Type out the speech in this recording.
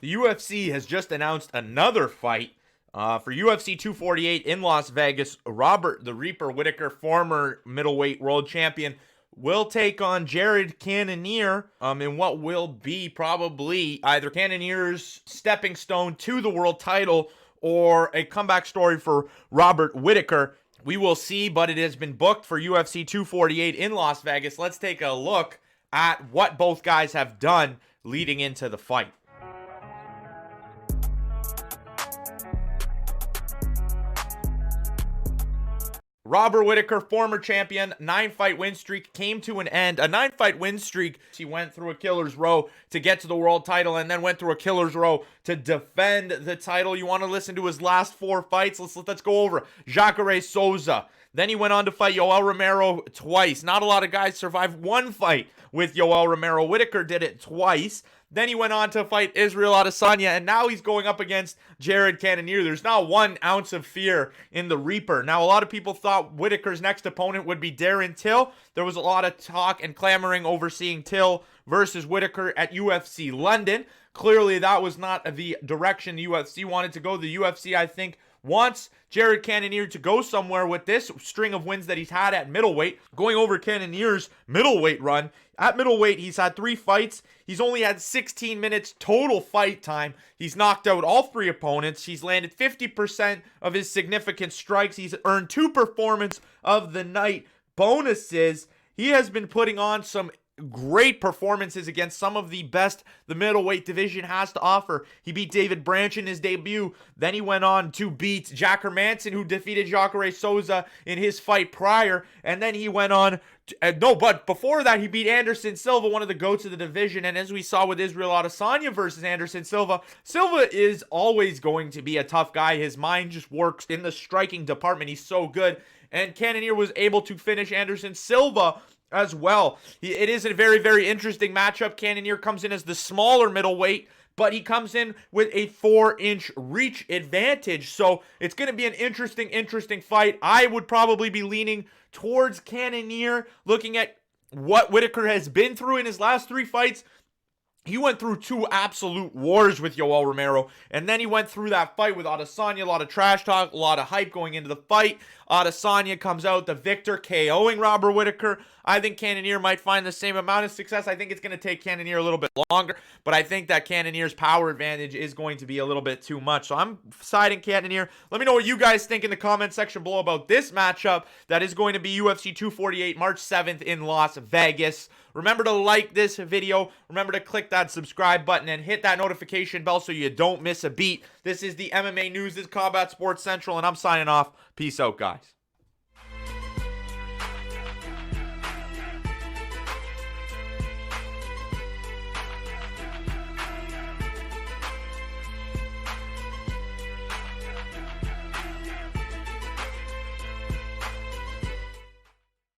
The UFC has just announced another fight for UFC 248 in Las Vegas. Robert the Reaper Whittaker, former middleweight world champion, will take on Jared Cannonier in what will be probably either Cannonier's stepping stone to the world title or a comeback story for Robert Whittaker. We will see, but it has been booked for UFC 248 in Las Vegas. Let's take a look at what both guys have done leading into the fight. Robert Whittaker, former champion, 9-fight win streak came to an end. A 9-fight win streak. He went through a killer's row to get to the world title and then went through a killer's row to defend the title. You want to listen to his last 4 fights? Let's go over Jacare Souza. Then he went on to fight Yoel Romero twice. Not a lot of guys survived one fight with Yoel Romero. Whittaker did it twice. Then he went on to fight Israel Adesanya, and now he's going up against Jared Cannonier. There's not 1 ounce of fear in the Reaper. Now, a lot of people thought Whittaker's next opponent would be Darren Till. There was a lot of talk and clamoring over seeing Till versus Whittaker at UFC London. Clearly, that was not the direction the UFC wanted to go. The UFC, I think, wants Jared Cannonier to go somewhere with this string of wins that he's had at middleweight. Going over Cannonier's middleweight run, at middleweight, he's had 3 fights. He's only had 16 minutes total fight time. He's knocked out all 3 opponents. He's landed 50% of his significant strikes. He's earned 2 performance of the night bonuses. He has been putting on some great performances against some of the best the middleweight division has to offer. He beat David Branch in his debut. Then he went on to beat Jack Hermanson, who defeated Jacare Souza in his fight prior. And then he went on but before that, he beat Anderson Silva, one of the GOATs of the division. And as we saw with Israel Adesanya versus Anderson Silva, Silva is always going to be a tough guy. His mind just works in the striking department. He's so good. And Cannonier was able to finish Anderson Silva as well. It is a very, very interesting matchup. Cannonier comes in as the smaller middleweight, but he comes in with a 4-inch reach advantage. So it's going to be an interesting fight. I would probably be leaning towards Cannonier, looking at what Whittaker has been through in his last 3 fights. He went through 2 absolute wars with Yoel Romero, and then he went through that fight with Adesanya. A lot of trash talk, a lot of hype going into the fight. Adesanya comes out the victor, KOing Robert Whittaker. I think Cannonier might find the same amount of success. I think it's going to take Cannonier a little bit longer, but I think that Cannonier's power advantage is going to be a little bit too much. So I'm siding Cannonier. Let me know what you guys think in the comment section below about this matchup that is going to be UFC 248 March 7th in Las Vegas. Remember to like this video. Remember to click that subscribe button and hit that notification bell so you don't miss a beat. This is the MMA News. This is Combat Sports Central, and I'm signing off. Peace out, guys.